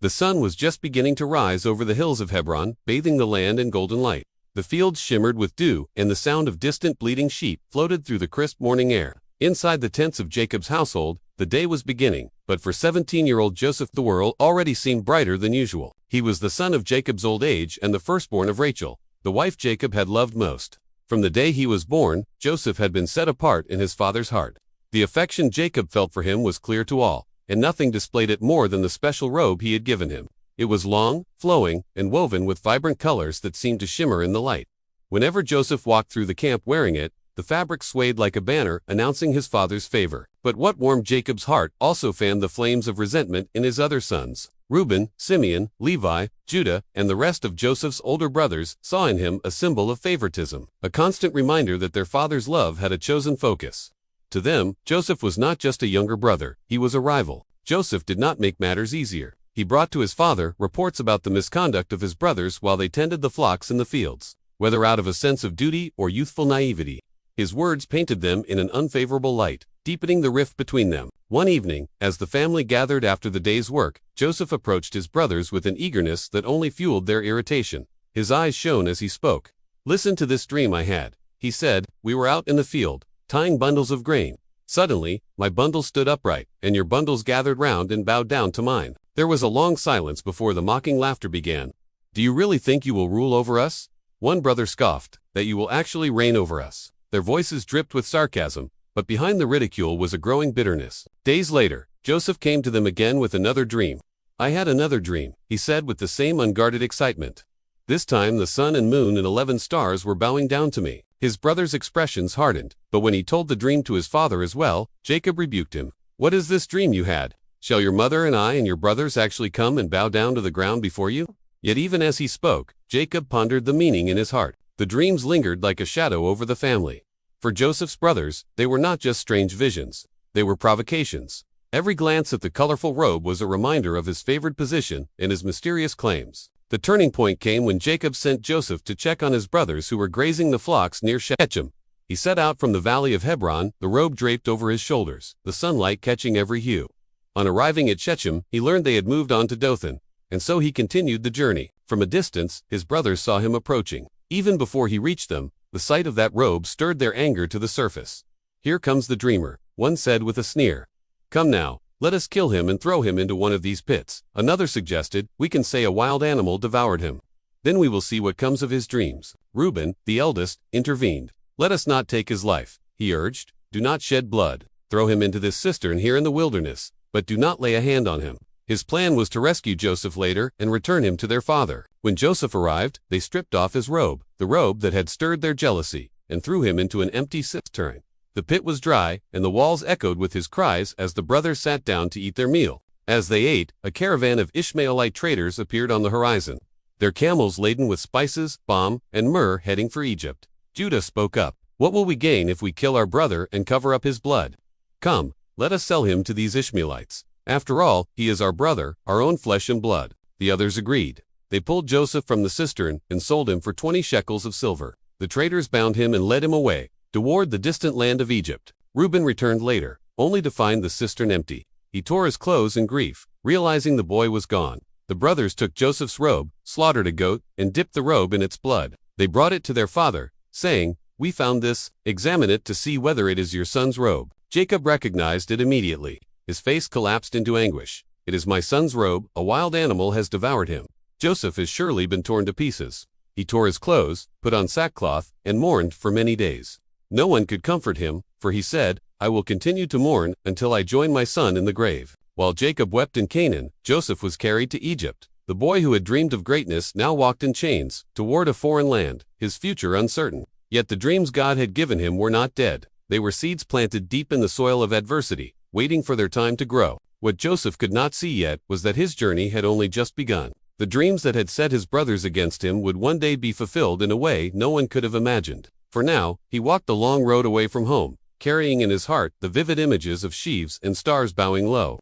The sun was just beginning to rise over the hills of Hebron, bathing the land in golden light. The fields shimmered with dew, and the sound of distant bleating sheep floated through the crisp morning air. Inside the tents of Jacob's household, the day was beginning, but for 17-year-old Joseph the world already seemed brighter than usual. He was the son of Jacob's old age and the firstborn of Rachel, the wife Jacob had loved most. From the day he was born, Joseph had been set apart in his father's heart. The affection Jacob felt for him was clear to all, and nothing displayed it more than the special robe he had given him. It was long, flowing, and woven with vibrant colors that seemed to shimmer in the light. Whenever Joseph walked through the camp wearing it, the fabric swayed like a banner announcing his father's favor. But what warmed Jacob's heart also fanned the flames of resentment in his other sons. Reuben, Simeon, Levi, Judah, and the rest of Joseph's older brothers saw in him a symbol of favoritism, a constant reminder that their father's love had a chosen focus. To them, Joseph was not just a younger brother, he was a rival. Joseph did not make matters easier. He brought to his father reports about the misconduct of his brothers while they tended the flocks in the fields. Whether out of a sense of duty or youthful naivety, his words painted them in an unfavorable light, deepening the rift between them. One evening, as the family gathered after the day's work, Joseph approached his brothers with an eagerness that only fueled their irritation. His eyes shone as he spoke. "Listen to this dream I had," he said. "We were out in the field, tying bundles of grain. Suddenly, my bundle stood upright, and your bundles gathered round and bowed down to mine." There was a long silence before the mocking laughter began. "Do you really think you will rule over us?" One brother scoffed. "That you will actually reign over us." Their voices dripped with sarcasm, but behind the ridicule was a growing bitterness. Days later, Joseph came to them again with another dream. "I had another dream," he said with the same unguarded excitement. "This time the sun and moon and 11 stars were bowing down to me." His brother's expressions hardened, but when he told the dream to his father as well, Jacob rebuked him. "What is this dream you had? Shall your mother and I and your brothers actually come and bow down to the ground before you?" Yet even as he spoke, Jacob pondered the meaning in his heart. The dreams lingered like a shadow over the family. For Joseph's brothers, they were not just strange visions. They were provocations. Every glance at the colorful robe was a reminder of his favored position and his mysterious claims. The turning point came when Jacob sent Joseph to check on his brothers who were grazing the flocks near Shechem. He set out from the valley of Hebron, the robe draped over his shoulders, the sunlight catching every hue. On arriving at Shechem, he learned they had moved on to Dothan, and so he continued the journey. From a distance, his brothers saw him approaching. Even before he reached them, the sight of that robe stirred their anger to the surface. "Here comes the dreamer," one said with a sneer. "Come now, let us kill him and throw him into one of these pits." Another suggested, "We can say a wild animal devoured him. Then we will see what comes of his dreams." Reuben, the eldest, intervened. "Let us not take his life," he urged. "Do not shed blood. Throw him into this cistern here in the wilderness, but do not lay a hand on him." His plan was to rescue Joseph later and return him to their father. When Joseph arrived, they stripped off his robe, the robe that had stirred their jealousy, and threw him into an empty cistern. The pit was dry, and the walls echoed with his cries as the brothers sat down to eat their meal. As they ate, a caravan of Ishmaelite traders appeared on the horizon, their camels laden with spices, balm, and myrrh heading for Egypt. Judah spoke up. "What will we gain if we kill our brother and cover up his blood? Come, let us sell him to these Ishmaelites. After all, he is our brother, our own flesh and blood." The others agreed. They pulled Joseph from the cistern and sold him for 20 shekels of silver. The traders bound him and led him away, toward the distant land of Egypt. Reuben returned later, only to find the cistern empty. He tore his clothes in grief, realizing the boy was gone. The brothers took Joseph's robe, slaughtered a goat, and dipped the robe in its blood. They brought it to their father, saying, "We found this. Examine it to see whether it is your son's robe." Jacob recognized it immediately. His face collapsed into anguish. "It is my son's robe. A wild animal has devoured him. Joseph has surely been torn to pieces." He tore his clothes, put on sackcloth, and mourned for many days. No one could comfort him, for he said, "I will continue to mourn until I join my son in the grave." While Jacob wept in Canaan, Joseph was carried to Egypt. The boy who had dreamed of greatness now walked in chains, toward a foreign land, his future uncertain. Yet the dreams God had given him were not dead. They were seeds planted deep in the soil of adversity, waiting for their time to grow. What Joseph could not see yet was that his journey had only just begun. The dreams that had set his brothers against him would one day be fulfilled in a way no one could have imagined. For now, he walked the long road away from home, carrying in his heart the vivid images of sheaves and stars bowing low.